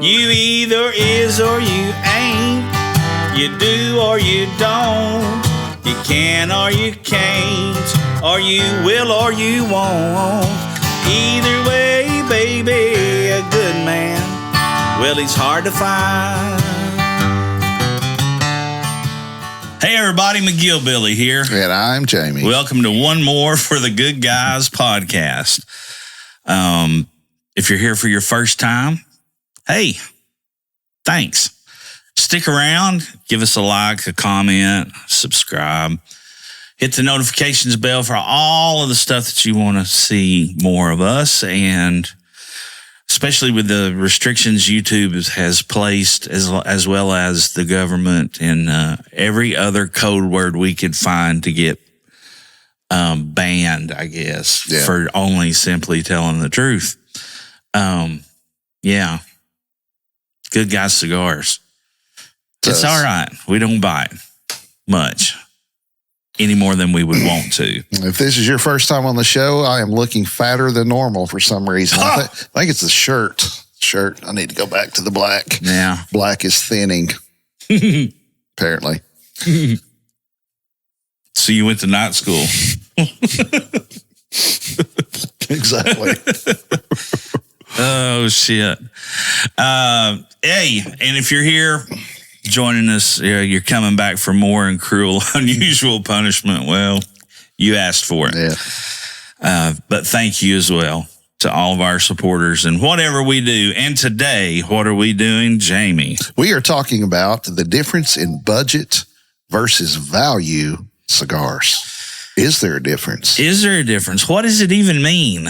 You either is or you ain't. You do or you don't. You can or you can't. Or you will or you won't. Either way, baby, a good man, well, he's hard to find. Hey, everybody, McGillbilly here. And I'm Jamie. Welcome to one more for the Good Guys podcast. If you're here for your first time, hey, thanks. Stick around, give us a like, a comment, subscribe. Hit the notifications bell for all of the stuff that you want to see more of us, and especially with the restrictions YouTube has placed, as well as the government and every other code word we could find to get banned, I guess, for only simply telling the truth. Yeah. Good Guys Cigars. It's all right. We don't bite much any more than we would want to. If this is your first time on the show, I am looking fatter than normal for some reason. I think it's the shirt. I need to go back to the black. Yeah. Black is thinning, apparently. So you went to night school. Exactly. Oh, shit. Hey, and if you're here joining us, you're coming back for more and cruel, unusual punishment. Well, you asked for it. Yeah. But thank you as well to all of our supporters and whatever we do. And today, what are we doing, Jamie? We are talking about the difference in budget versus value cigars. Is there a difference? Is there a difference? What does it even mean?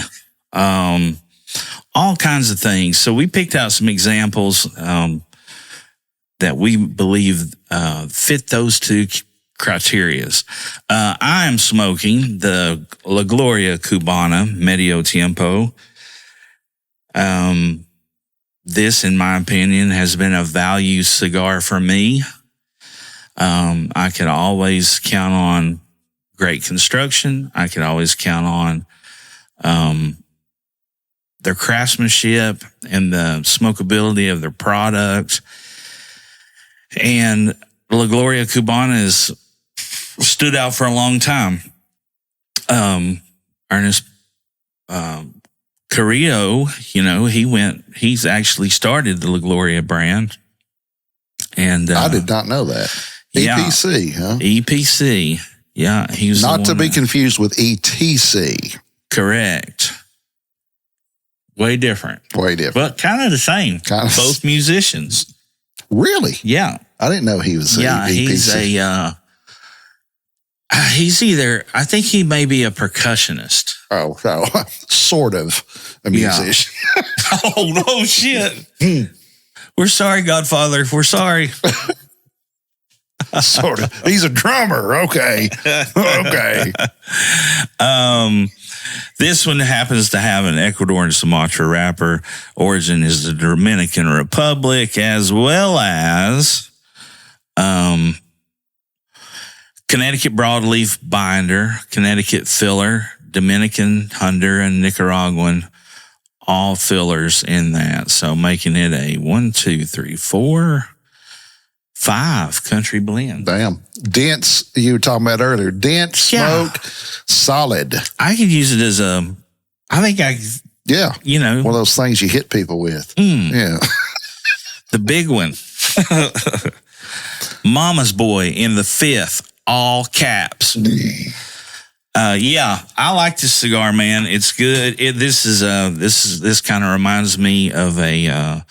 All kinds of things. So we picked out some examples that we believe fit those two criterias. I am smoking the La Gloria Cubana Medio Tiempo. This, in my opinion, has been a value cigar for me. I could always count on great construction. I could always count on their craftsmanship and the smokability of their product. And La Gloria Cubana has stood out for a long time. Ernest Carrillo, he's actually started the La Gloria brand. And I did not know that. EPC, huh? EPC. Yeah. He was not to be confused with ETC. Correct. Way different. But kind of the same. Both musicians. Really? Yeah. I didn't know he was EPC. He's either, I think he may be a percussionist. Oh, sort of a musician. Yeah. Oh, no shit. We're sorry, Godfather. We're sorry. Sort of. He's a drummer. Okay. This one happens to have an Ecuador and Sumatra wrapper. Origin is the Dominican Republic, as well as Connecticut broadleaf binder, Connecticut filler, Dominican, Honduran, Nicaraguan, all fillers in that. So making it a 5 country blend. Damn. Dense, you were talking about earlier. Dense, smoke, solid. I could use it as one of those things you hit people with. Yeah. The big one. Mama's Boy in the 5th, all caps. I like this cigar, man. It's good. This kind of reminds me of a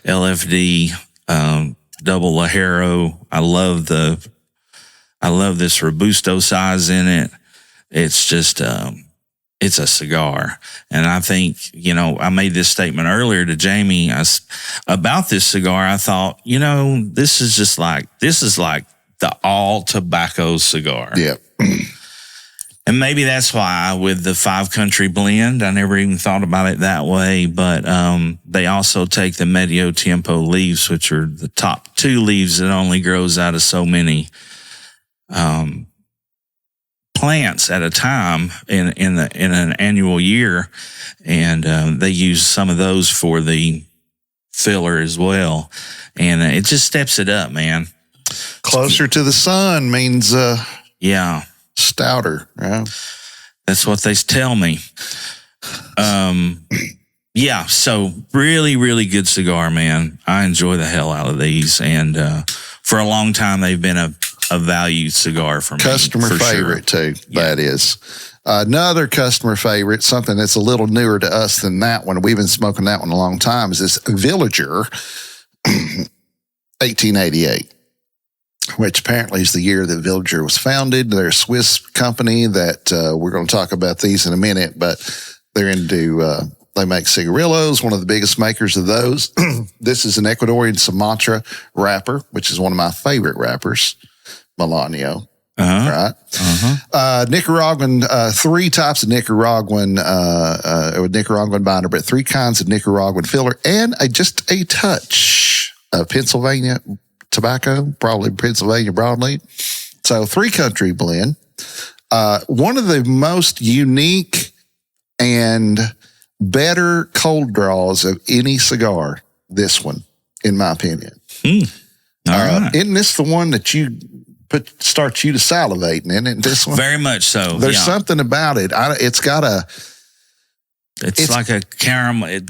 LFD double Lajero. I love this Robusto size in it. It's just it's a cigar. And I think, I made this statement earlier to Jamie about this cigar. I thought, this is like the all tobacco cigar. Yeah. And maybe that's why with the 5 country blend, I never even thought about it that way. But they also take the Medio Tiempo leaves, which are the top 2 leaves that only grows out of so many plants at a time in an annual year, and they use some of those for the filler as well. And it just steps it up, man. Closer to the sun means yeah, stouter, right? That's what they tell me. Yeah, so really, really good cigar, man. I enjoy the hell out of these. And for a long time, they've been a value cigar for me. Customer favorite, too, that is. Another customer favorite, something that's a little newer to us than that one, we've been smoking that one a long time, is this Villager 1888, which apparently is the year that Villager was founded. They're a Swiss company that we're going to talk about these in a minute, but they're into, they make cigarillos, one of the biggest makers of those. This is an Ecuadorian Sumatra wrapper, which is one of my favorite wrappers, Melanio. Right. Nicaraguan, three types of Nicaraguan, Nicaraguan binder, but three kinds of Nicaraguan filler, and just a touch of Pennsylvania tobacco, probably Pennsylvania broadleaf. So 3-country blend. One of the most unique and better cold draws of any cigar, this one, in my opinion. Right. Isn't this the one that starts you to salivating, isn't it? This one, very much so. There's something about it. It's got it's like a caramelly.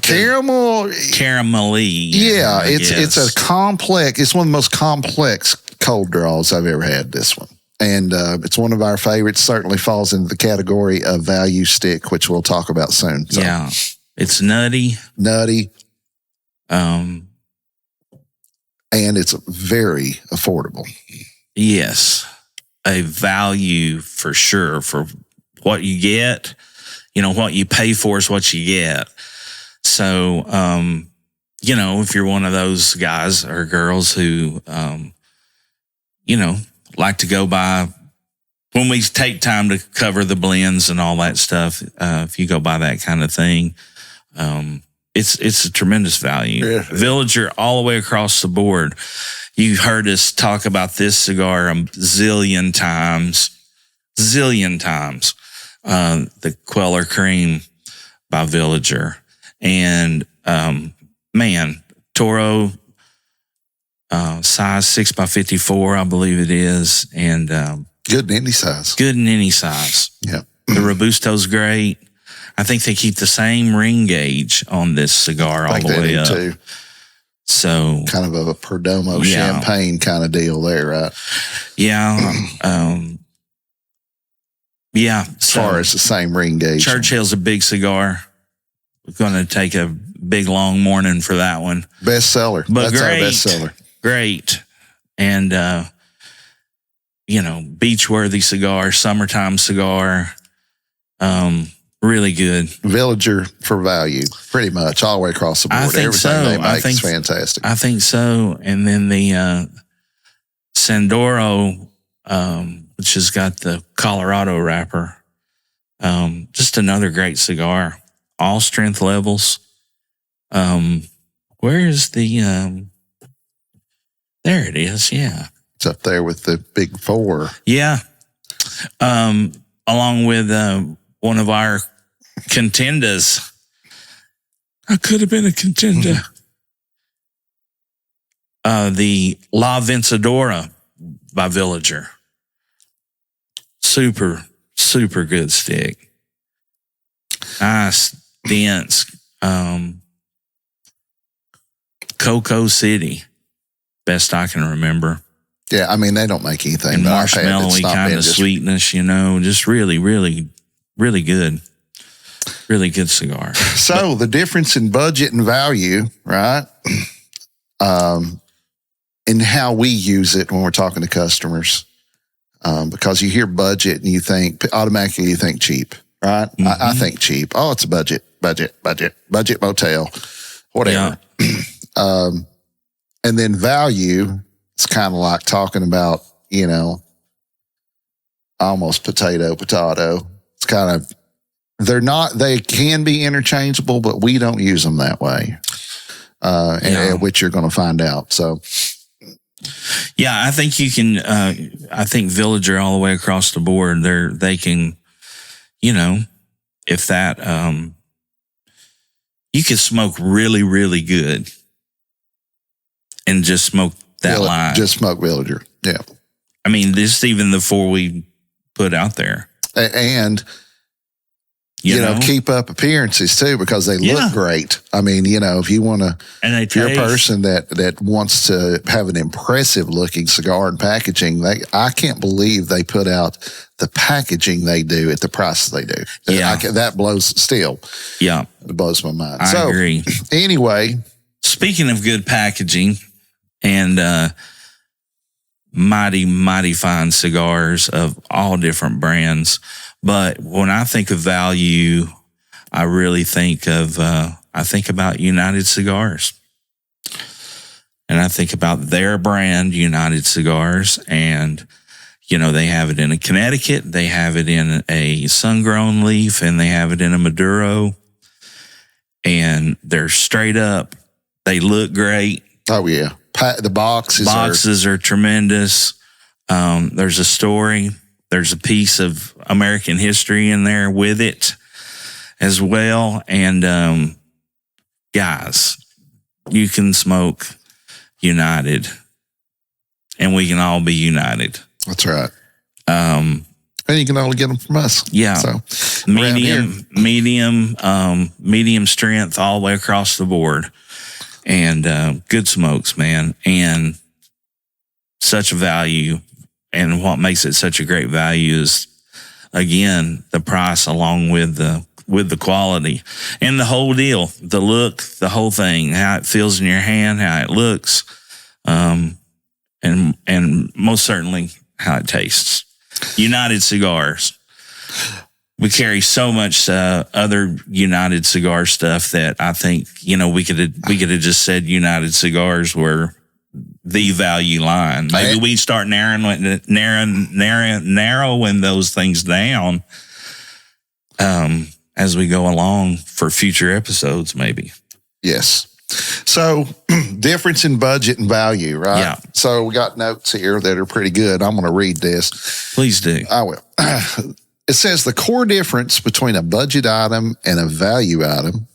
Yeah, it's a complex. It's one of the most complex cold draws I've ever had. This one, and it's one of our favorites. Certainly falls into the category of value stick, which we'll talk about soon. So. Yeah, it's nutty, and it's very affordable. Yes, a value for sure for what you get. You know, what you pay for is what you get. So, you know, if you're one of those guys or girls who, you know, like to go by, when we take time to cover the blends and all that stuff, if you go by that kind of thing, it's a tremendous value. Yeah. Villager all the way across the board. You heard us talk about this cigar a zillion times. The Queller Cream by Villager. And, man, Toro, size 6x54, I believe it is. And, good in any size. Yeah. The Robusto's great. I think they keep the same ring gauge on this cigar all the way up. Too. So kind of a Perdomo champagne kind of deal there, right? Yeah. Yeah. As far as the same ring gauge. Churchill's a big cigar. We're going to take a big long morning for that one. Bestseller. But that's great, our bestseller. Great. And, you know, beach-worthy cigar, summertime cigar. Really good. Villager for value, pretty much all the way across the board. I think everything they make is fantastic. I think so. And then the Sandoro, which has got the Colorado wrapper, just another great cigar. All strength levels. Where is the? There it is. Yeah, it's up there with the big 4. Yeah, along with one of our contenders. I could have been a contender. The La Vencedora by Villager. Super, super good stick. Nice, dense. Cocoa City, best I can remember. Yeah, I mean, they don't make anything. And marshmallowy kind of sweetness, you know, just really, really, really good. Really good cigar. So the difference in budget and value, right? And how we use it when we're talking to customers. Because you hear budget and you think, automatically you think cheap, right? Mm-hmm. I think cheap. Oh, it's a budget motel, whatever. Yeah. And then value, it's kind of like talking about, you know, almost potato. It's kind of, they can be interchangeable, but we don't use them that way, and which you're going to find out. So, yeah, I think you can, I think Villager all the way across the board, they can, you know, if that, you can smoke really, really good and just smoke that line. Just smoke Villager. Yeah. I mean, this even the 4 we put out there. And, you know, keep up appearances too, because they look great. I mean, you know, if you want to, if you're a person that wants to have an impressive looking cigar and packaging, I can't believe they put out the packaging they do at the prices they do. Yeah. That blows still. Yeah. It blows my mind. I agree. Anyway. Speaking of good packaging and mighty, mighty fine cigars of all different brands. But when I think of value, I really think of, I think about United Cigars. And I think about their brand, United Cigars. And, you know, they have it in a Connecticut, they have it in a sun-grown leaf, and they have it in a Maduro. And they're straight up. They look great. Oh, yeah. The boxes are tremendous. There's a story. There's a piece of American history in there with it as well. And guys, you can smoke United, and we can all be united. That's right. And you can only get them from us. Yeah. So medium strength all the way across the board. And good smokes, man. And such a value. And what makes it such a great value is, again, the price along with the quality and the whole deal, the look, the whole thing, how it feels in your hand, how it looks, and most certainly how it tastes. United Cigars. We carry so much other United Cigar stuff that I think, you know, we could have just said United Cigars were the value line. Maybe we start narrowing those things down as we go along for future episodes, maybe. Yes. So difference in budget and value, right? Yeah. So we got notes here that are pretty good. I'm going to read this. Please do. I will. It says the core difference between a budget item and a value item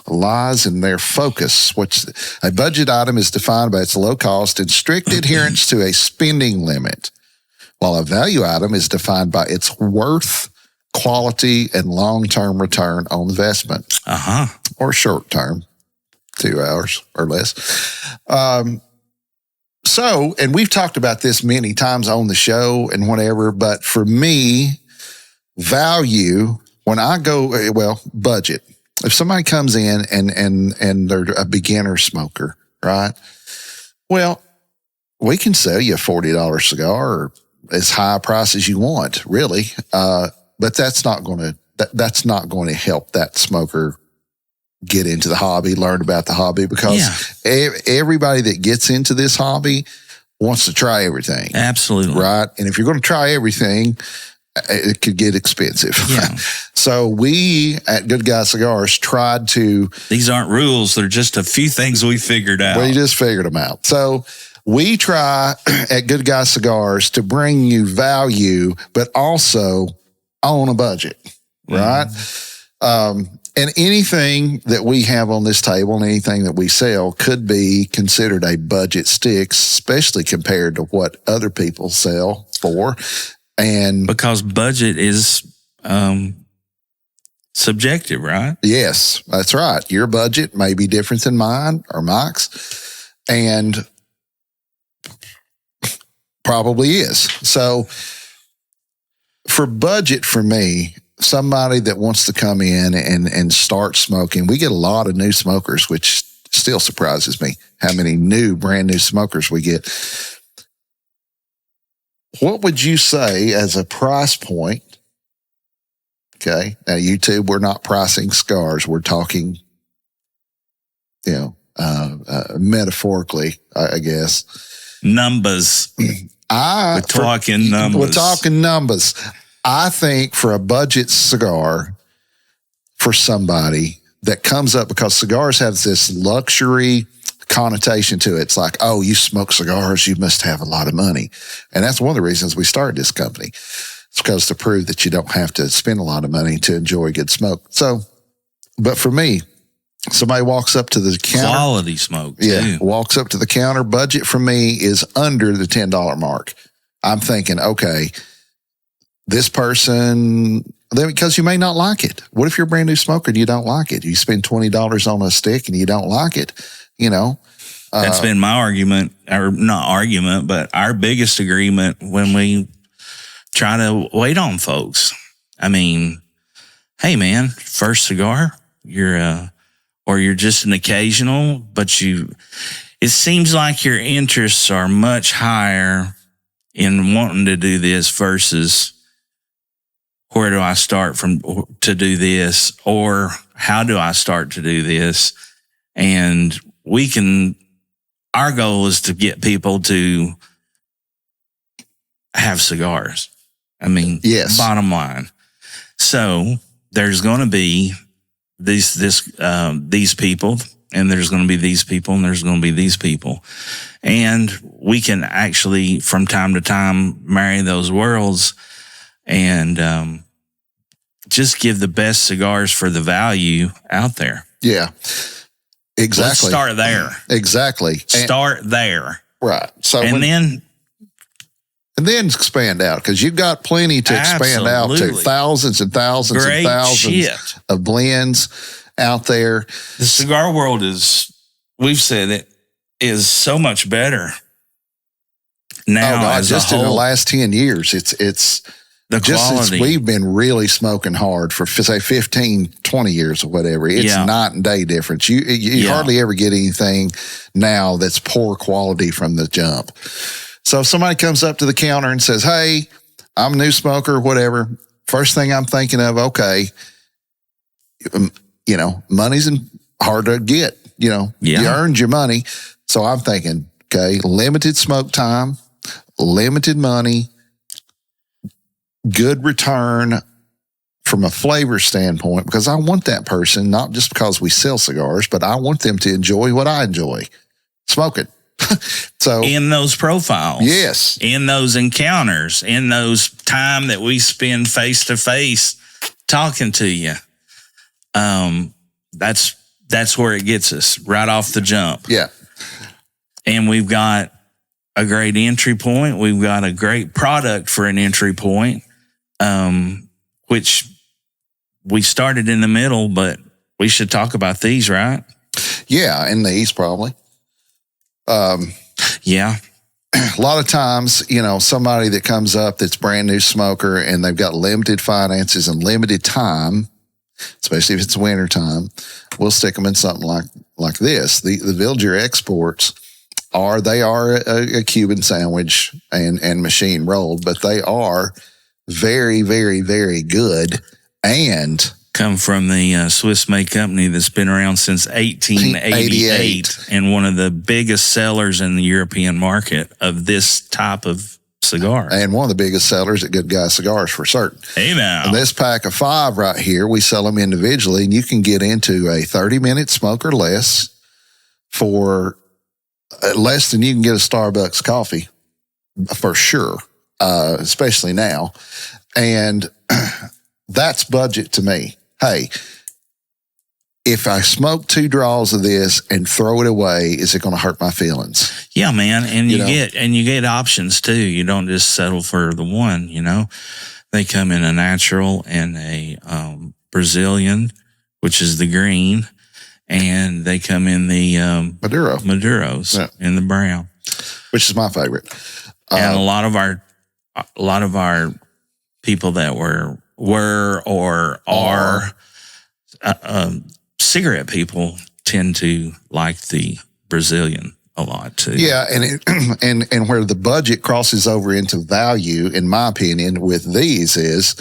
lies in their focus, which a budget item is defined by its low cost and strict adherence to a spending limit, while a value item is defined by its worth, quality, and long-term return on investment. Or short-term, 2 hours or less. So, and we've talked about this many times on the show and whatever, but for me, value, when I go, budget. If somebody comes in and they're a beginner smoker, right? Well, we can sell you a $40 cigar or as high a price as you want, really. But that's not going to help that smoker get into the hobby, learn about the hobby, because everybody that gets into this hobby wants to try everything. Absolutely. Right? And if you're going to try everything, it could get expensive. Yeah. So we at Good Guy Cigars tried to... These aren't rules. They're just a few things we figured out. We just figured them out. So we try at Good Guy Cigars to bring you value, but also on a budget, right? And anything that we have on this table and anything that we sell could be considered a budget stick, especially compared to what other people sell for. And because budget is subjective, right? Yes, that's right. Your budget may be different than mine or Mike's, and probably is. So for budget, for me, somebody that wants to come in and start smoking, we get a lot of new smokers, which still surprises me how many brand new smokers we get. What would you say as a price point? Okay. Now, YouTube, we're not pricing cigars. We're talking, metaphorically, I guess. Numbers. We're talking numbers. I think for a budget cigar, for somebody that comes up, because cigars have this luxury connotation to it. It's like, oh, you smoke cigars, you must have a lot of money. And that's one of the reasons we started this company. It's because to prove that you don't have to spend a lot of money to enjoy good smoke. So, but for me, Somebody walks up to the counter. Quality smoke, too. Yeah, walks up to the counter. Budget for me is under the $10 mark. I'm thinking, okay, this person, because you may not like it. What if you're a brand new smoker and you don't like it? You spend $20 on a stick and you don't like it, you know? That's been my argument, or not argument, but our biggest agreement when we try to wait on folks. I mean, hey man, first cigar, or you're just an occasional, but it seems like your interests are much higher in wanting to do this versus where do I start to do this, or how do I start to do this? And our goal is to get people to have cigars. I mean, yes. Bottom line. So there's going to be these people, and there's going to be these people, and there's going to be these people. And we can actually, from time to time, marry those worlds and just give the best cigars for the value out there. Yeah, exactly. Let's start there. Exactly. Start there. Right. So and then expand out, because you've got plenty to expand out to. Thousands and thousands and thousands of blends out there. The cigar world we've said it, is so much better now. Just in the last 10 years, it's the just quality. Since we've been really smoking hard for, say, 15, 20 years or whatever, it's night and day difference. You hardly ever get anything now that's poor quality from the jump. So if somebody comes up to the counter and says, hey, I'm a new smoker, whatever, first thing I'm thinking of, okay, money's hard to get, you earned your money. So I'm thinking, okay, limited smoke time, limited money, good return from a flavor standpoint, because I want that person, not just because we sell cigars, but I want them to enjoy what I enjoy, smoking. So in those profiles, yes, in those encounters, in those time that we spend face to face talking to you, that's where it gets us right off the jump. Yeah. And we've got a great entry point. We've got a great product for an entry point, which we started in the middle, but we should talk about these, right? Yeah, and these probably. Yeah. A lot of times, somebody that comes up that's brand new smoker and they've got limited finances and limited time, especially if it's winter time, we'll stick them in something like this. The Villager exports are a Cuban sandwich and machine rolled, but they are very, very, very good and come from the Swiss-made company that's been around since 1888 and one of the biggest sellers in the European market of this type of cigar. And one of the biggest sellers at Good Guy Cigars for certain. Hey now. And this pack of 5 right here, we sell them individually, and you can get into a 30-minute smoke or less for less than you can get a Starbucks coffee, for sure, especially now. And that's budget to me. Hey, if I smoke 2 draws of this and throw it away, is it going to hurt my feelings? Yeah, man. And you get options too. You don't just settle for the one, They come in a natural and a Brazilian, which is the green, and they come in the Maduros in the brown, which is my favorite. And a lot of our people that were or are cigarette people tend to like the Brazilian a lot too. Yeah, and where the budget crosses over into value, in my opinion, with these is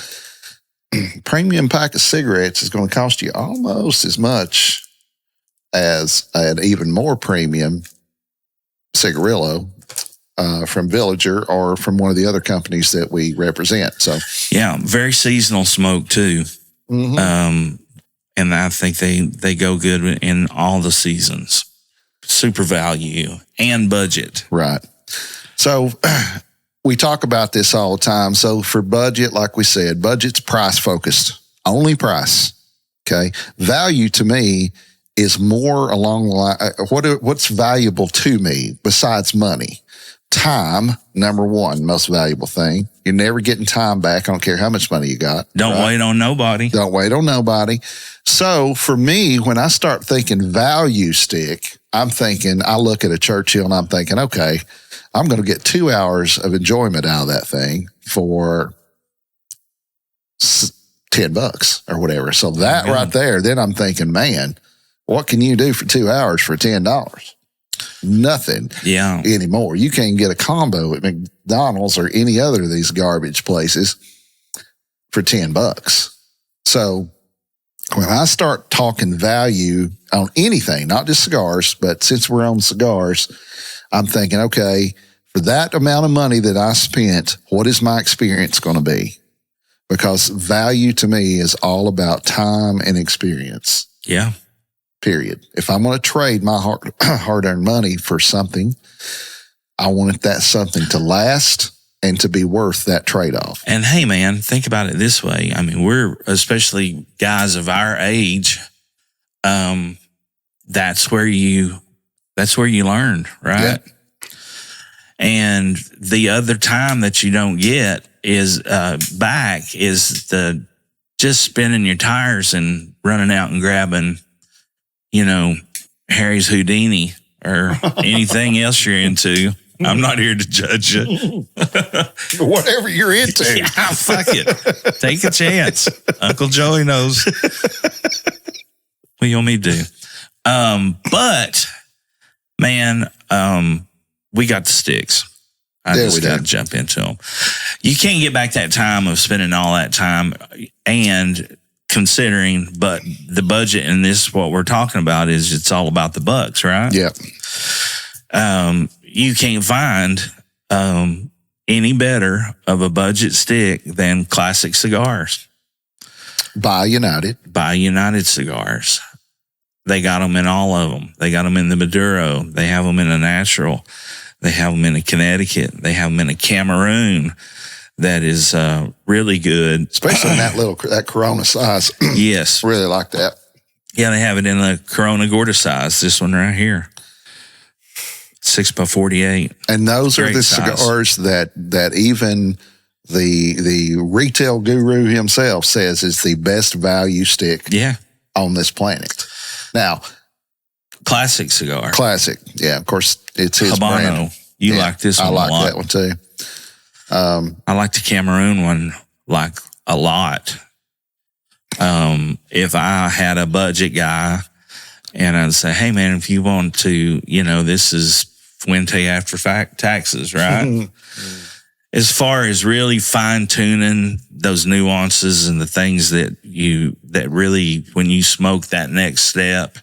premium pack of cigarettes is going to cost you almost as much as an even more premium cigarillo from Villager or from one of the other companies that we represent. So yeah, very seasonal smoke too. Mm-hmm. And I think they go good in all the seasons. Super value and budget. Right. So we talk about this all the time. So for budget, like we said, budget's price focused, only price. Okay. Value to me is more along the line. What's valuable to me besides money? Time, number one, most valuable thing. You're never getting time back. I don't care how much money you got. Don't wait on nobody. Don't wait on nobody. So for me, when I start thinking value stick, I look at a Churchill and I'm thinking, okay, I'm going to get 2 hours of enjoyment out of that thing for $10 or whatever. So that right there, then I'm thinking, man, what can you do for 2 hours for $10? Nothing anymore. You can't get a combo at McDonald's or any other of these garbage places for $10. So when I start talking value on anything, not just cigars, but since we're on cigars, I'm thinking, okay, for that amount of money that I spent, what is my experience going to be? Because value to me is all about time and experience. Yeah. Period. If I'm going to trade my hard-earned money for something, I want that something to last and to be worth that trade-off. And hey, man, think about it this way. I mean, we're especially guys of our age. That's where you learn, right? Yeah. And the other time that you don't get is back is the just spinning your tires and running out and grabbing, Harry's Houdini or anything else you're into. I'm not here to judge you. Whatever you're into. Yeah, fuck it. Take a chance. Uncle Joey knows what you want me to do. But, man, we got the sticks. I just got to jump into them. You can't get back that time of spending all that time and considering, but the budget in this, what we're talking about is it's all about the bucks, right? Yeah. You can't find any better of a budget stick than Classic Cigars. By United Cigars. They got them in all of them. They got them in the Maduro. They have them in a natural. They have them in a Connecticut. They have them in a Cameroon. That is really good. Especially in that Corona size. Yes. Really like that. Yeah, they have it in the Corona Gorda size. This one right here. 6x48. And those are the cigars that even the retail guru himself says is the best value stick on this planet. Now, Classic Cigar. Classic. Yeah, of course, it's his Habano. brand. You like this one a lot. I like that one too. I like the Cameroon one a lot. If I had a budget guy and I'd say, hey man, if you want to, this is Fuente after taxes, right? As far as really fine tuning those nuances and the things that really, when you smoke that next step,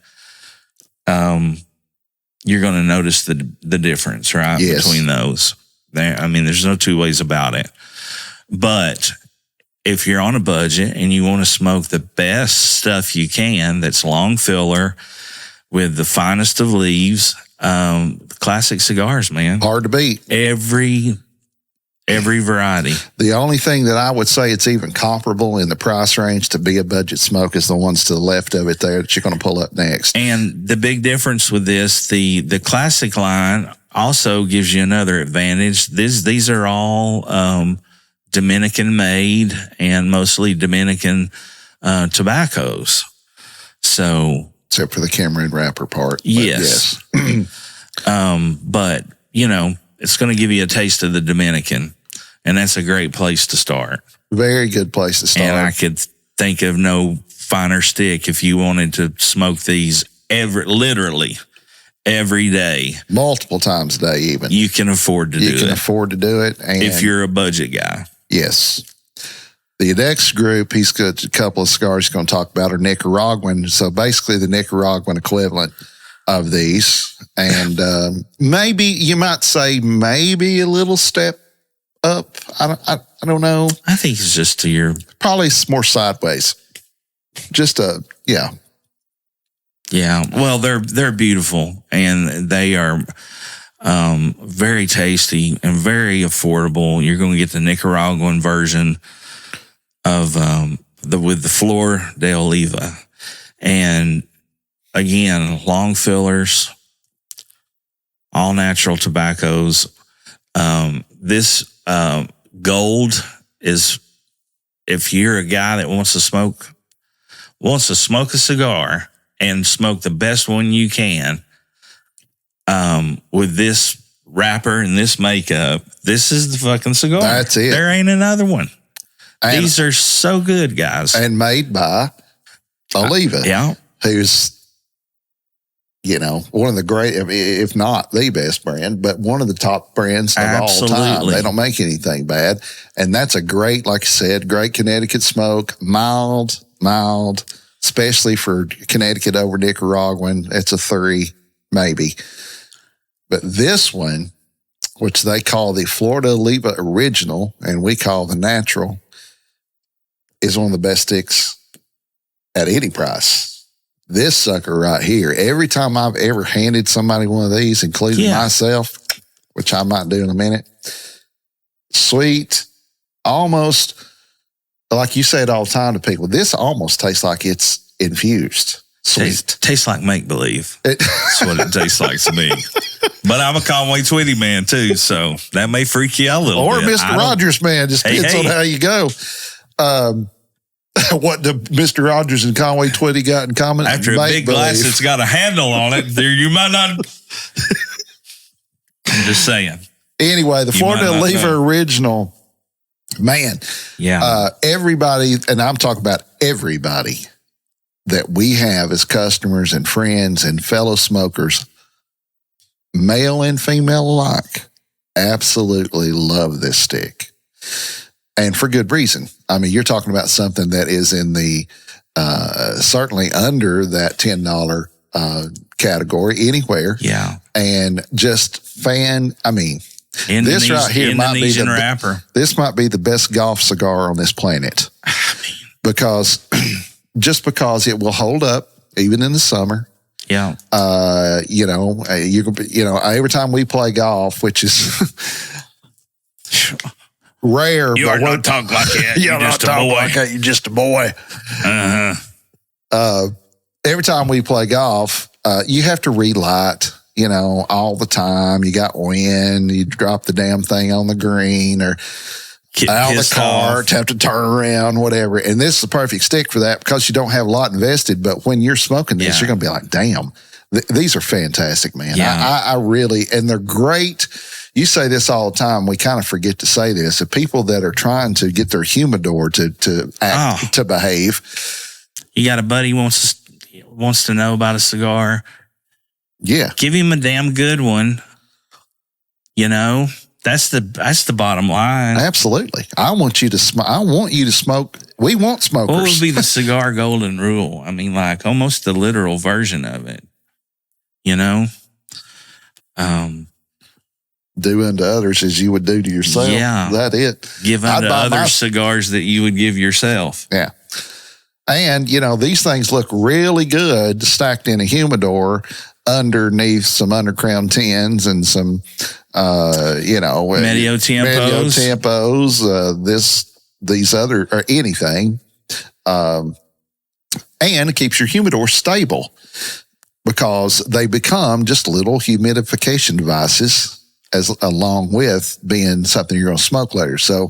you're going to notice the difference, right? Yes. Between those. There's no two ways about it. But if you're on a budget and you want to smoke the best stuff you can, that's long filler with the finest of leaves, Classic Cigars, man. Hard to beat. Every variety. The only thing that I would say it's even comparable in the price range to be a budget smoke is the ones to the left of it there that you're going to pull up next. And the big difference with this, the Classic line also gives you another advantage. These are all Dominican made and mostly Dominican tobaccos. So, except for the Cameroon wrapper part. Yes. But it's going to give you a taste of the Dominican, and that's a great place to start. Very good place to start. And I could think of no finer stick if you wanted to smoke these literally every day. Multiple times a day even. You can afford to do it. You can afford to do it. And if you're a budget guy. Yes. The next group, he's got a couple of cigars he's going to talk about are Nicaraguan. So basically the Nicaraguan equivalent of these. And maybe you might say maybe a little step up. I don't know. I think it's just probably more sideways. Just yeah. Yeah. Well, they're beautiful and they are very tasty and very affordable. You're going to get the Nicaraguan version of with the Flor de Oliva. And again, long fillers, all natural tobaccos. This gold is, if you're a guy that wants to smoke a cigar and smoke the best one you can, with this wrapper and this makeup, this is the fucking cigar. That's it. There ain't another one. And, these are so good, guys. And made by Oliva. Yeah. Who's, one of the great, if not the best brand, but one of the top brands of all time. They don't make anything bad. And that's a great, like I said, great Connecticut smoke, mild, especially for Connecticut over Nicaraguan. It's a 3, maybe. But this one, which they call the Florida Oliva Original, and we call the Natural, is one of the best sticks at any price. This sucker right here, every time I've ever handed somebody one of these, including myself, which I might do in a minute, sweet, almost like you say it all the time to people, this almost tastes like it's infused. Sweet. Tastes like make-believe. That's what it tastes like to me. But I'm a Conway Twitty man too, so that may freak you out a little bit. Or Mr. Rogers man, just depends on how you go. What the Mr. Rogers and Conway Twitty got in common? After a big glass that's got a handle on it, there you might not. I'm just saying. Anyway, the Florida Oliva Original, man. Yeah. Everybody, and I'm talking about everybody that we have as customers and friends and fellow smokers, male and female alike, absolutely love this stick. And for good reason. I mean, you're talking about something that is in the, certainly under that $10 category anywhere. Yeah. And just this right here might be this might be the best golf cigar on this planet. Because it will hold up even in the summer. Yeah. Every time we play golf, which is rare. You are not talk like that. You're not talk like that. You're just a boy. Every time we play golf, you have to relight, all the time. You got wind, you drop the damn thing on the green or out of the cart, have to turn around, whatever. And this is the perfect stick for that because you don't have a lot invested. But when you're smoking this, you're going to be like, damn, these are fantastic, man. Yeah. I really, and they're great. You say this all the time. We kind of forget to say this. The people that are trying to get their humidor to act, to behave. You got a buddy wants to know about a cigar. Yeah. Give him a damn good one. That's the bottom line. Absolutely. I want you to smoke. We want smokers. What would be the cigar golden rule? I mean, like almost the literal version of it. Do unto others as you would do to yourself. Yeah. That's it. Give unto others cigars that you would give yourself. Yeah. And, these things look really good stacked in a humidor underneath some undercrown tins and some, Medio tempos, these other, or anything. And it keeps your humidor stable because they become just little humidification devices along with being something you're going to smoke later. So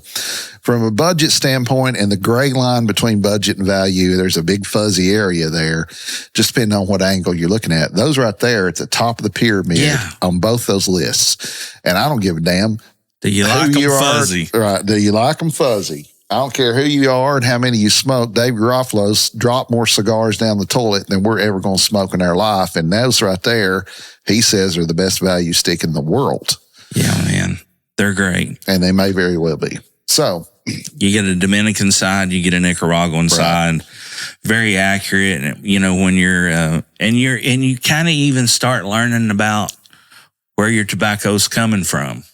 from a budget standpoint and the gray line between budget and value, there's a big fuzzy area there, just depending on what angle you're looking at. Those right there at the top of the pyramid on both those lists. And I don't give a damn. Do you like them fuzzy? Right. Do you like them fuzzy? I don't care who you are and how many you smoke. Dave Garofalo's dropped more cigars down the toilet than we're ever going to smoke in our life. And those right there, he says, are the best value stick in the world. Yeah, man. They're great. And they may very well be. So you get a Dominican side, you get a Nicaraguan side, very accurate. When you're, and you kind of even start learning about where your tobacco's coming from.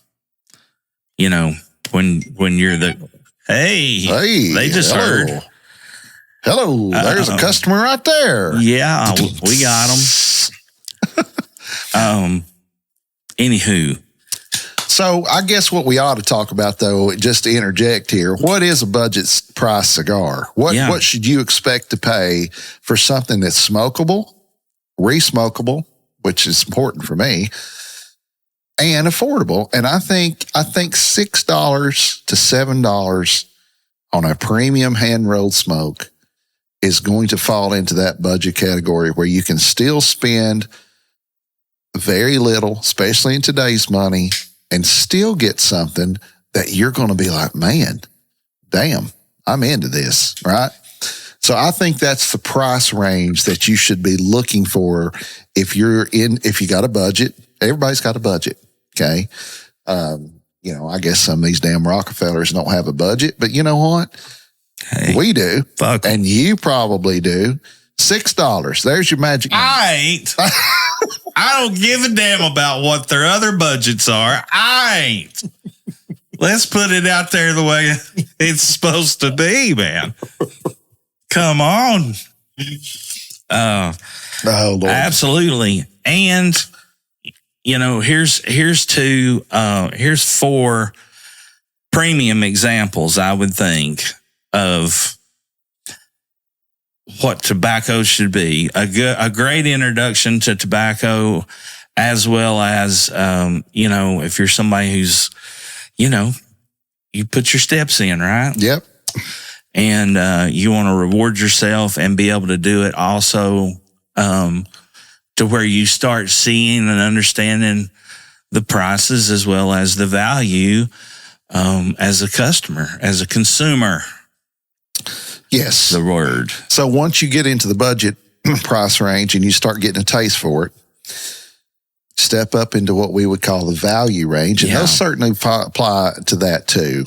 When you're hey, they just heard. Hello, there's a customer right there. Yeah, we got them. Anywho. So I guess what we ought to talk about, though, just to interject here, what is a budget price cigar? What should you expect to pay for something that's smokable, re-smokable, which is important for me, and affordable. And I think $6 to $7 on a premium hand-rolled smoke is going to fall into that budget category where you can still spend very little, especially in today's money, and still get something that you're going to be like, man, damn, I'm into this, right? So I think that's the price range that you should be looking for if you got a budget. Everybody's got a budget, okay? I guess some of these damn Rockefellers don't have a budget, but you know what? Hey, we do. Fuck. And you probably do. $6. There's your magic number. I ain't. I don't give a damn about what their other budgets are. I ain't. Let's put it out there the way it's supposed to be, man. Come on. Oh, Lord. Absolutely. And, here's four premium examples, I would think, of what tobacco should be. A great introduction to tobacco, as well as, if you're somebody who's, you put your steps in, right? Yep. And you want to reward yourself and be able to do it also to where you start seeing and understanding the prices as well as the value as a customer, as a consumer. Yes. The word. So once you get into the budget price range and you start getting a taste for it, step up into what we would call the value range. And those certainly apply to that too.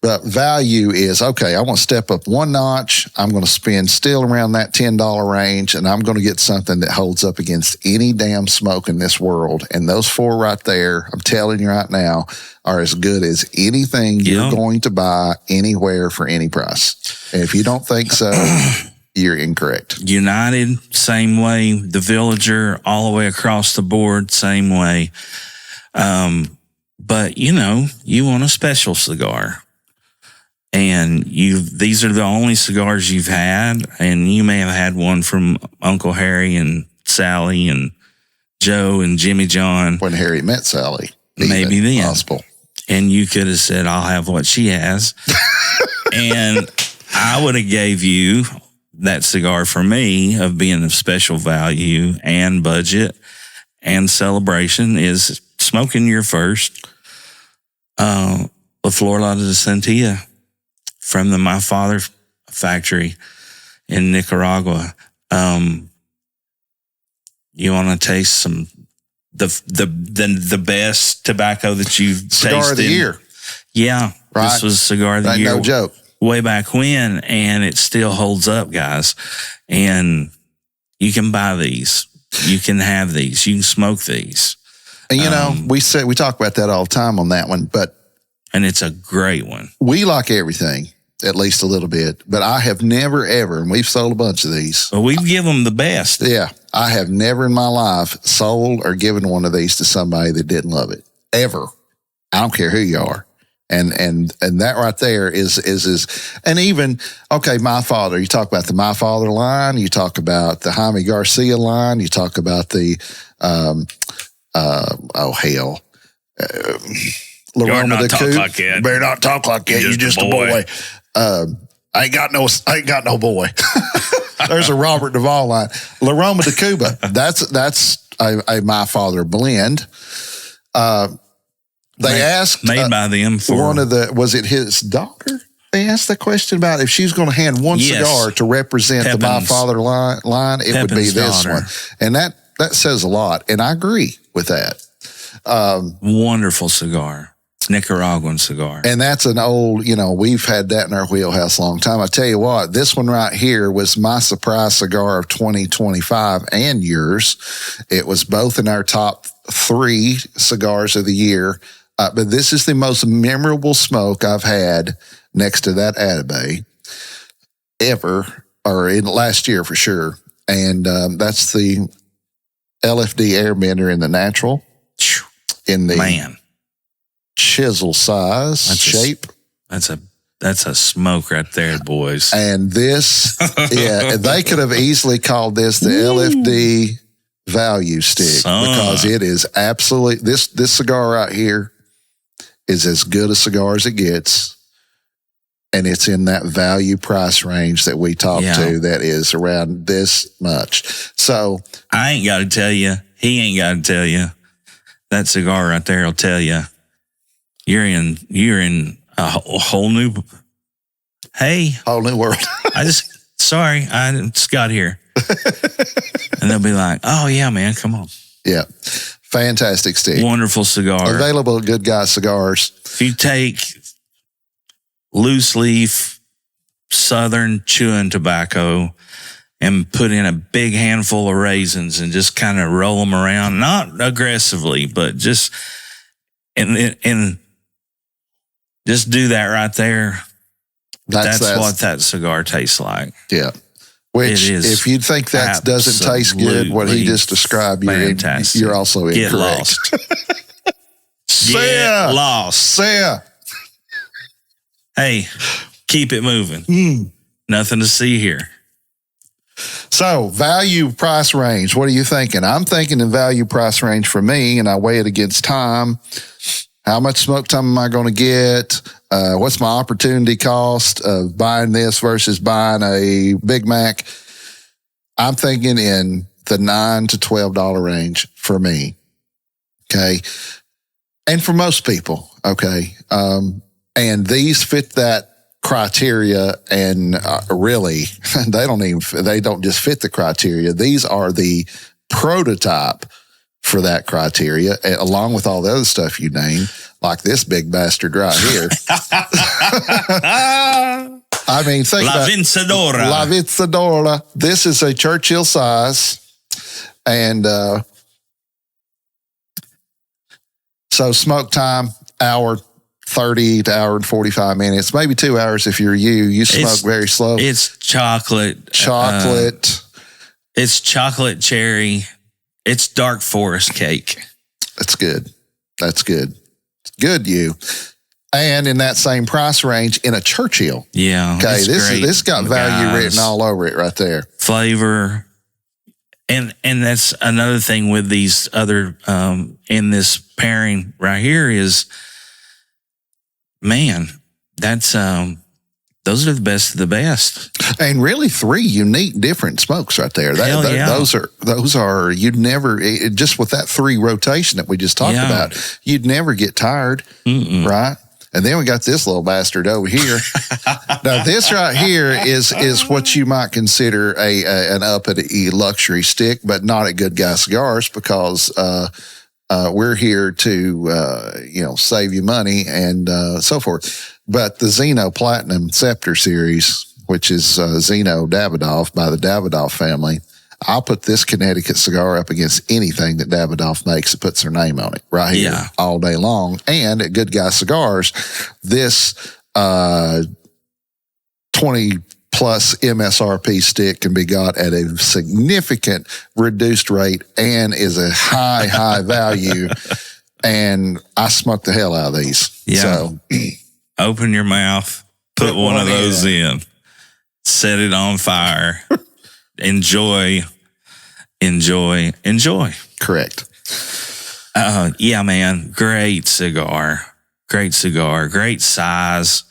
But value is, okay, I want to step up one notch. I'm going to spend still around that $10 range, and I'm going to get something that holds up against any damn smoke in this world. And those four right there, I'm telling you right now, are as good as anything you're going to buy anywhere for any price. And if you don't think so, you're incorrect. United, same way. The Villager, all the way across the board, same way. But, you want a special cigar. And these are the only cigars you've had, and you may have had one from Uncle Harry and Sally and Joe and Jimmy John. When Harry met Sally. Maybe then. Possible. And you could have said, I'll have what she has. And I would have gave you that cigar for me of being of special value and budget and celebration is smoking your first La Flor de Santilla from the My Father factory in Nicaragua. You want to taste some the best tobacco that you've tasted? Cigar of the year. Yeah, right. This was cigar of the year. No joke. Way back when, and it still holds up, guys. And you can buy these. You can have these. You can smoke these. And we talk about that all the time on that one, and it's a great one. We like everything, at least a little bit, but I have never, ever, and we've sold a bunch of these. Well, we give them the best. Yeah. I have never in my life sold or given one of these to somebody that didn't love it. Ever. I don't care who you are. And that right there is, and even, okay, My Father, you talk about the My Father line, you talk about the Jaime Garcia line, you talk about the, Laroma de Coupe. Like that. Better not talk like that. You're just a boy. I ain't got no boy. There's a Robert Duvall line. Laroma de Cuba. That's a My Father blend. They asked made by them for was it his daughter? They asked the question about if she's going to hand one cigar to represent the My Father line, it would be this one. And that says a lot. And I agree with that. Wonderful cigar. Nicaraguan cigar. And that's an old, we've had that in our wheelhouse a long time. I tell you what, this one right here was my surprise cigar of 2025 and yours. It was both in our top 3 cigars of the year. But this is the most memorable smoke I've had next to that Atabey ever, or in last year for sure. And that's the LFD Airbender in the natural, in the chisel size shape. That's a smoke right there, boys. And this, they could have easily called this the LFD value stick Son. because it is absolutely, this cigar right here is as good a cigar as it gets. And it's in that value price range that we talked to that is around this much. So I ain't got to tell you. He ain't got to tell you. That cigar right there will tell you. You're in a whole new, whole new world. I just got here. And they'll be like, oh yeah, man, come on. Yeah. Fantastic stick. Wonderful cigar. Available at Good Guy Cigars. If you take loose leaf Southern chewing tobacco and put in a big handful of raisins and just kind of roll them around, not aggressively, but just, and just do that right there. That's what that cigar tastes like. Yeah. Which, if you think that doesn't taste good, what he just described, you're also incorrect. Get lost. Get lost. Hey, keep it moving. Nothing to see here. So, value price range. What are you thinking? I'm thinking the value price range for me, and I weigh it against time. How much smoke time am I going to get? What's my opportunity cost of buying this versus buying a Big Mac? I'm thinking in the $9 to $12 range for me. Okay. And for most people. Okay. And these fit that criteria, and really, they don't just fit the criteria. These are the prototype for that criteria, along with all the other stuff you named, like this big bastard right here. I mean, think La about Vencedora. La Vencedora. This is a Churchill size, and so smoke time, hour 30 to hour and 45 minutes, maybe 2 hours if you're you. You smoke very slow. It's chocolate. It's chocolate cherry. It's dark forest cake. That's good. Good, you. And in that same price range, in a Churchill. Yeah. Okay, this got value written all over it right there. Flavor. And that's another thing with these other, in this pairing right here is, man, that's, those are the best of the best. And really 3 unique different smokes right there. Those are, you'd never, just with that 3 rotation that we just talked about, you'd never get tired, right? And then we got this little bastard over here. Now, this right here is what you might consider an uppity luxury stick, but not at Good Guy Cigars, because we're here to save you money and so forth. But the Zeno Platinum Scepter series, which is Zeno Davidoff by the Davidoff family, I'll put this Connecticut cigar up against anything that Davidoff makes that puts their name on it right here all day long. And at Good Guy Cigars, this 20 plus MSRP stick can be got at a significant reduced rate and is a high value. And I smoke the hell out of these. Yeah. So open your mouth, put one of those in, set it on fire. Enjoy. Correct. Yeah, man. Great cigar. Great size.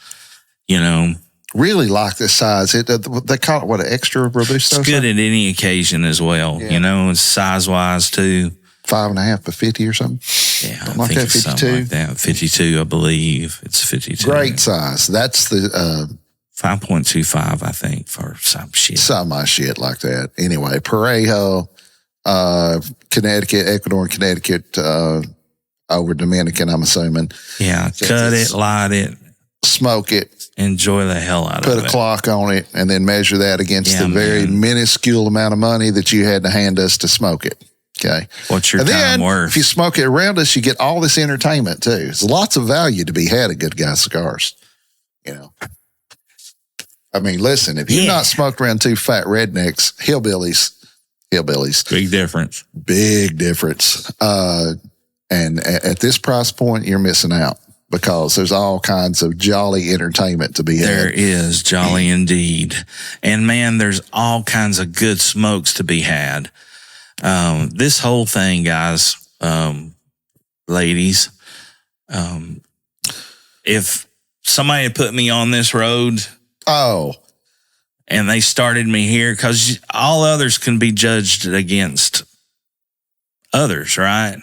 Really like this size. They call it what, an extra robusto? It's good at any occasion as well. Yeah. It's size wise too. 5.5 by 50 or something. Yeah, something like that. 52. Something like that. 52, I believe. It's 52. Great size. That's the 5.25, I think, for some shit. Some shit like that. Anyway, Parejo, Connecticut, Ecuador, Connecticut, over Dominican, I'm assuming. Yeah, cut it, light it, smoke it, enjoy the hell out of it. Put a clock on it, and then measure that against the very minuscule amount of money that you had to hand us to smoke it. Okay. What's your time worth? If you smoke it around us, you get all this entertainment too. There's lots of value to be had at Good Guy Cigars. I mean, listen, if you've not smoked around 2 fat rednecks, hillbillies. Big difference. And at this price point, you're missing out because there's all kinds of jolly entertainment to be had. There is jolly indeed. And man, there's all kinds of good smokes to be had. This whole thing, guys, ladies, if somebody had put me on this road, and they started me here, because all others can be judged against others, right?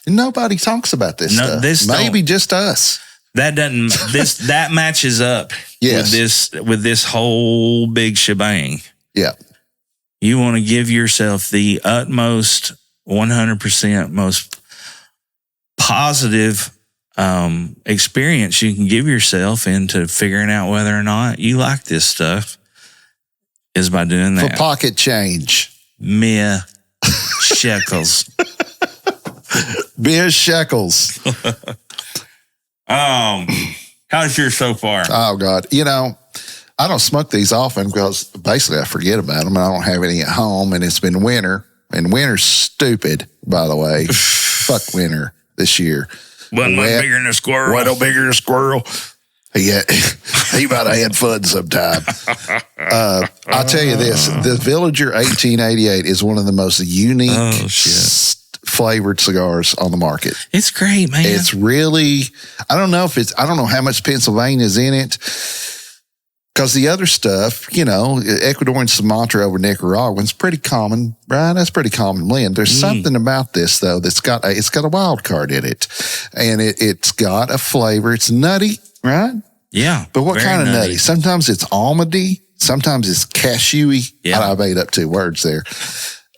Nobody talks about this stuff. Maybe just us. That doesn't. That matches up with this whole big shebang. Yeah. You want to give yourself the utmost 100% most positive experience you can give yourself into figuring out whether or not you like this stuff is by doing that. For pocket change. Mere shekels. Mere shekels. How's yours so far? Oh, God. You know, I don't smoke these often because basically I forget about them. I don't have any at home, and it's been winter. And winter's stupid, by the way. Fuck winter this year. Wasn't much bigger than a squirrel. Wasn't no bigger than a squirrel. Yeah, he might have had fun sometime. I'll tell you this. The Villager 1888 is one of the most unique flavored cigars on the market. It's great, man. It's really, I don't know how much Pennsylvania's in it. Because the other stuff, you know, Ecuadorian Sumatra over Nicaraguan's pretty common, right? That's pretty common blend. There's something about this though that's got a wild card in it, and it's got a flavor. It's nutty, right? Yeah. But what kind of nutty? Sometimes it's almondy, sometimes it's cashewy. Yeah. I made up 2 words there,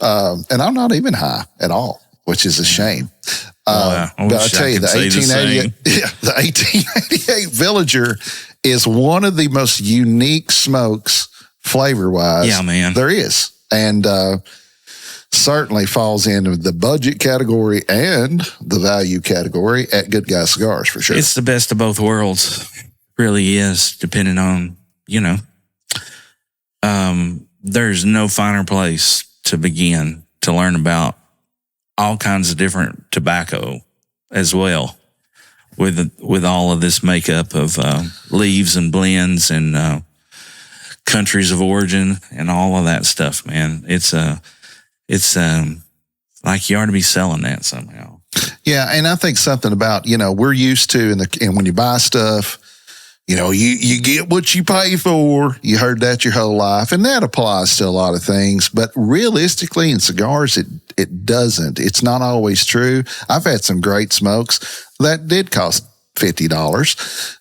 and I'm not even high at all, which is a shame. But I'll tell you, the 1888 Villager is one of the most unique smokes flavor-wise there is. And certainly falls into the budget category and the value category at Good Guy Cigars for sure. It's the best of both worlds. Really is, depending on, you know. There's no finer place to begin to learn about all kinds of different tobacco as well. With all of this makeup of leaves and blends and countries of origin and all of that stuff, man, it's like you ought to be selling that somehow. Yeah, and I think something about, you know, we're used to and when you buy stuff, you know, you get what you pay for. You heard that your whole life, and that applies to a lot of things. But realistically, in cigars, it doesn't. It's not always true. I've had some great smokes that did cost $50.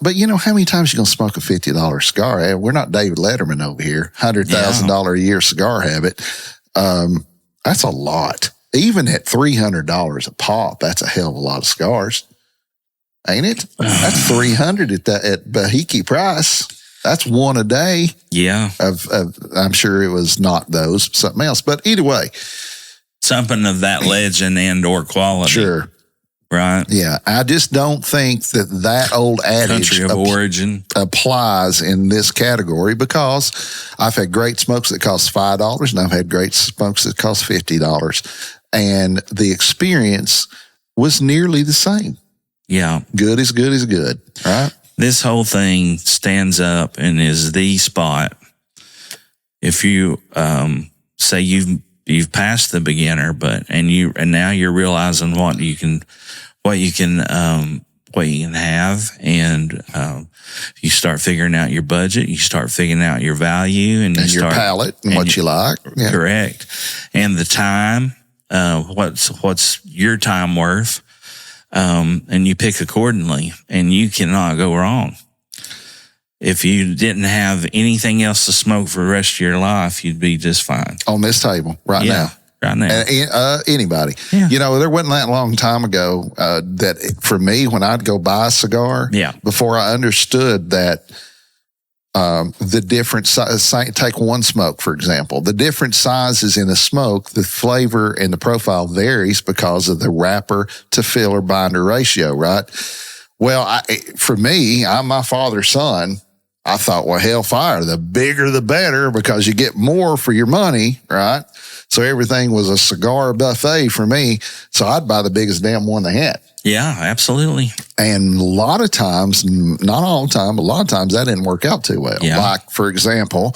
But you know, how many times you gonna smoke a $50 cigar? We're not David Letterman over here. $100,000 a year cigar habit. That's a lot. Even at $300 a pop, that's a hell of a lot of cigars. Ain't it? That's $300 at Bahiki price. That's one a day. Yeah. I'm sure it was not those, something else. But either way. Something of that legend and or quality. Sure. Right. Yeah. I just don't think that old adage country of origin applies in this category, because I've had great smokes that cost $5 and I've had great smokes that cost $50. And the experience was nearly the same. Yeah. Good is good is good, right? This whole thing stands up and is the spot. If you say you've passed the beginner, and now you're realizing what you can have, and you start figuring out your budget, you start figuring out your value, and your palate and what you like. Yeah. Correct. And the time, what's your time worth? And you pick accordingly, and you cannot go wrong. If you didn't have anything else to smoke for the rest of your life, you'd be just fine. On this table right now. Right now. Anybody. Yeah. You know, there wasn't that long time ago that for me, when I'd go buy a cigar, before I understood that the different take one smoke, for example, the different sizes in a smoke, the flavor and the profile varies because of the wrapper to filler binder ratio, right? Well, for me, I'm my father's son. I thought, well, hellfire, the bigger the better, because you get more for your money, right? So everything was a cigar buffet for me. So I'd buy the biggest damn one they had. Yeah, absolutely. And a lot of times, not all the time, but a lot of times that didn't work out too well. Yeah. Like, for example,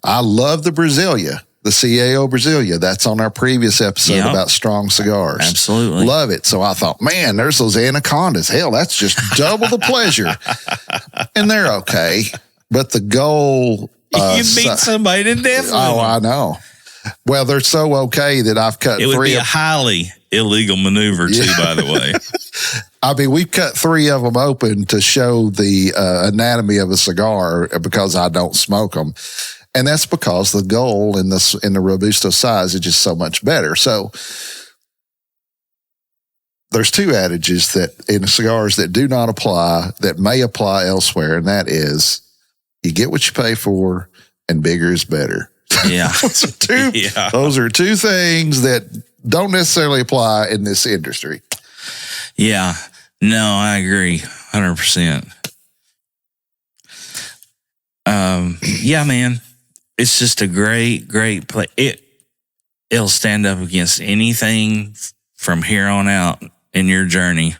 I love the Brasilia, the CAO Brasilia. That's on our previous episode about strong cigars. Absolutely. Love it. So I thought, man, there's those anacondas. Hell, that's just double the pleasure. And they're okay. But the goal... you beat somebody to death. Oh, I know. Well, they're so okay that I've cut 3. It would be a highly illegal maneuver, too, by the way. I mean, we've cut 3 of them open to show the anatomy of a cigar because I don't smoke them. And that's because the gold in the Robusto size is just so much better. So there's 2 adages that in cigars that do not apply, that may apply elsewhere. And that is, you get what you pay for, and bigger is better. Yeah. Those are 2 things that don't necessarily apply in this industry. Yeah. No, I agree 100%. Yeah, man. It's just a great play. It'll stand up against anything from here on out in your journey.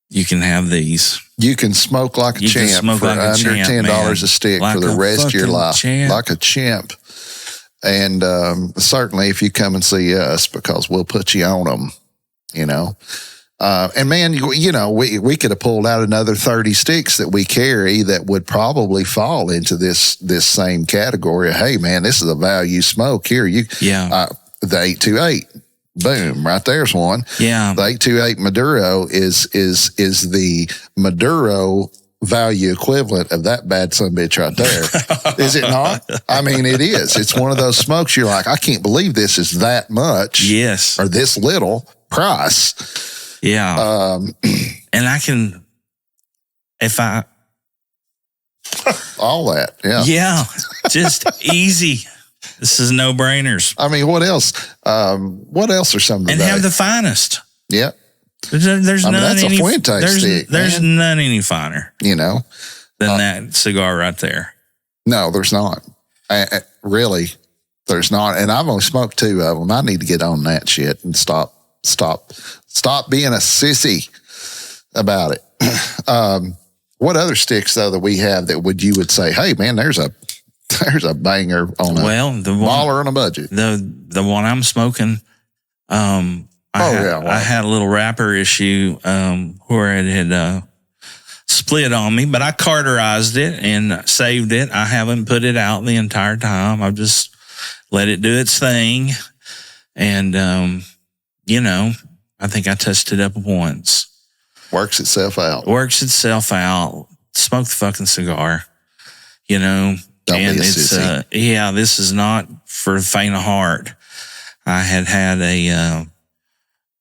You can have these. You can smoke like a champ for under $10 a stick for the rest of your life. Like a champ. And certainly if you come and see us, because we'll put you on them, you know. And man, you know, we could have pulled out another 30 sticks that we carry that would probably fall into this same category. Hey, man, this is a value smoke here. The 828. Boom, right there's one. Yeah. The 828 Maduro is the Maduro value equivalent of that bad son bitch right there. Is it not? I mean, it is. It's one of those smokes you're like, I can't believe this is that much. Yes. Or this little price. Yeah. And I can, all that. Yeah. Yeah. Just easy. This is no brainers. I mean, what else? What else are some of the have the finest? Yeah. There's none. That's a Fuente stick. There's none any finer, you know, than that cigar right there. No, there's not. Really, there's not. And I've only smoked 2 of them. I need to get on that shit and stop being a sissy about it. What other sticks though that we have that you would say, hey man, there's a banger on a baller on a budget. The one I'm smoking, I had a little wrapper issue where it had split on me, but I carterized it and saved it. I haven't put it out the entire time. I've just let it do its thing. And, you know, I think I touched it up once. Works itself out. Smoke the fucking cigar, you know. Don't be a sissy. This is not for the faint of heart. I had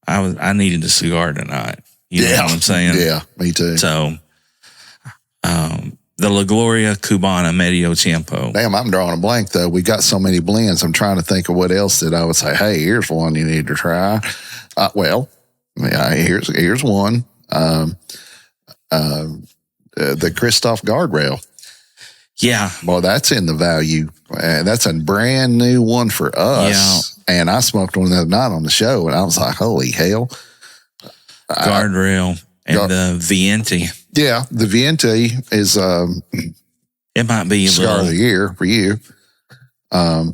I needed a cigar tonight. You know what I'm saying? Yeah, me too. So, the La Gloria Cubana Medio Tiempo. Damn, I'm drawing a blank though. We got so many blends. I'm trying to think of what else that I would say, hey, here's one you need to try. Here's one. The Christoph Guardrail. Yeah. Well, that's in the value. That's a brand new one for us. Yeah. And I smoked one the other night on the show, and I was like, holy hell. Guardrail and the Vienti. Yeah, the Vienti is it might be a cigar of the year for you. I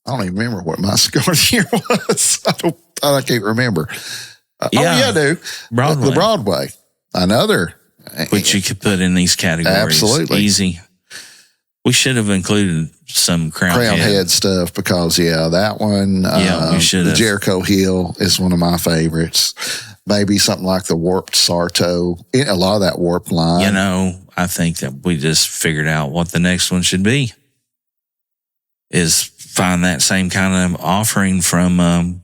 don't even remember what my cigar of the year was. I can't remember. I do. Broadway. The Broadway. Another. Which you could put in these categories. Absolutely. Easy. We should have included some crown head stuff because, that one, we should have. The Jericho Hill is one of my favorites. Maybe something like the Warped Sarto, a lot of that Warped line. You know, I think that we just figured out what the next one should be, is find that same kind of offering from, and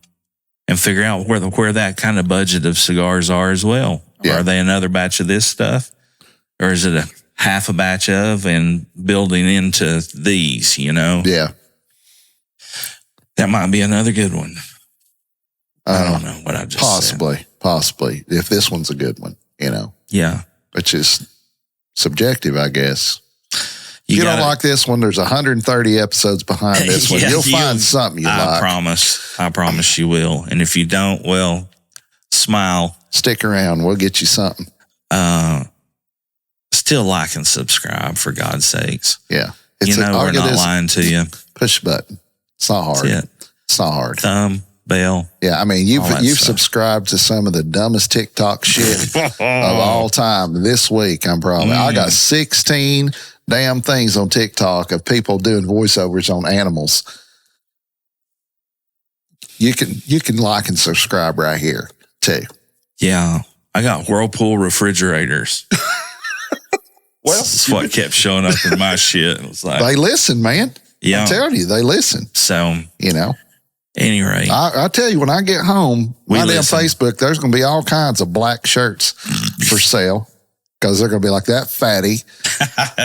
figure out where that kind of budget of cigars are as well. Yeah. Are they another batch of this stuff? Or is it a half a batch of and building into these, you know? Yeah. That might be another good one. I don't know what I just said. Possibly. If this one's a good one, you know? Yeah. Which is subjective, I guess. If you don't like this one, there's 130 episodes behind this one. You'll find something you like. I promise you will. And if you don't, well, smile. Stick around. We'll get you something. Still like and subscribe, for God's sakes. Yeah. We're not lying to you. Push button. It's not hard. That's it. It's not hard. Thumb, bell. Yeah, I mean, you've stuff. subscribed to some of the dumbest TikTok shit of all time this week. I'm probably I got 16 damn things on TikTok of people doing voiceovers on animals. You can like and subscribe right here too. Yeah, I got Whirlpool refrigerators. Well, that's what kept showing up in my shit. It was like they listen, man. Yeah, I'm telling you, they listen. So Anyway, I tell you, when I get home, my damn Facebook, there's going to be all kinds of black shirts for sale because they're going to be like, that fatty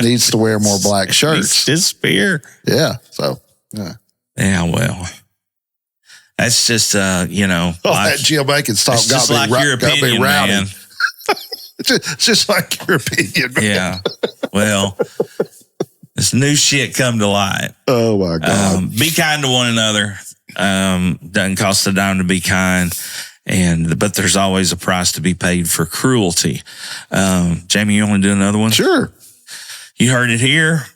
needs to wear more black shirts. Disappear. Yeah. So, yeah. Yeah, well, that's just, that Jill Bacon's talk got like your opinion, man. It's just like your opinion, man. Yeah. Well, this new shit come to light. Oh, my God. Be kind to one another. Doesn't cost a dime to be kind, but there's always a price to be paid for cruelty. Jamie, you want to do another one? Sure. You heard it here.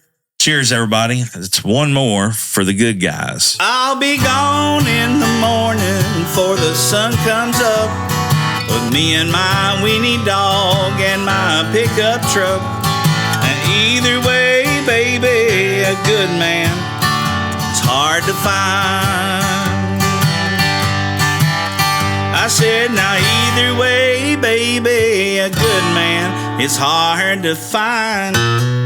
Cheers, everybody. It's one more for the good guys. I'll be gone in the morning before the sun comes up, with me and my weenie dog and my pickup truck. And either way, baby, a good man, it's hard to find. I said, now either way, baby, a good man, it's hard to find.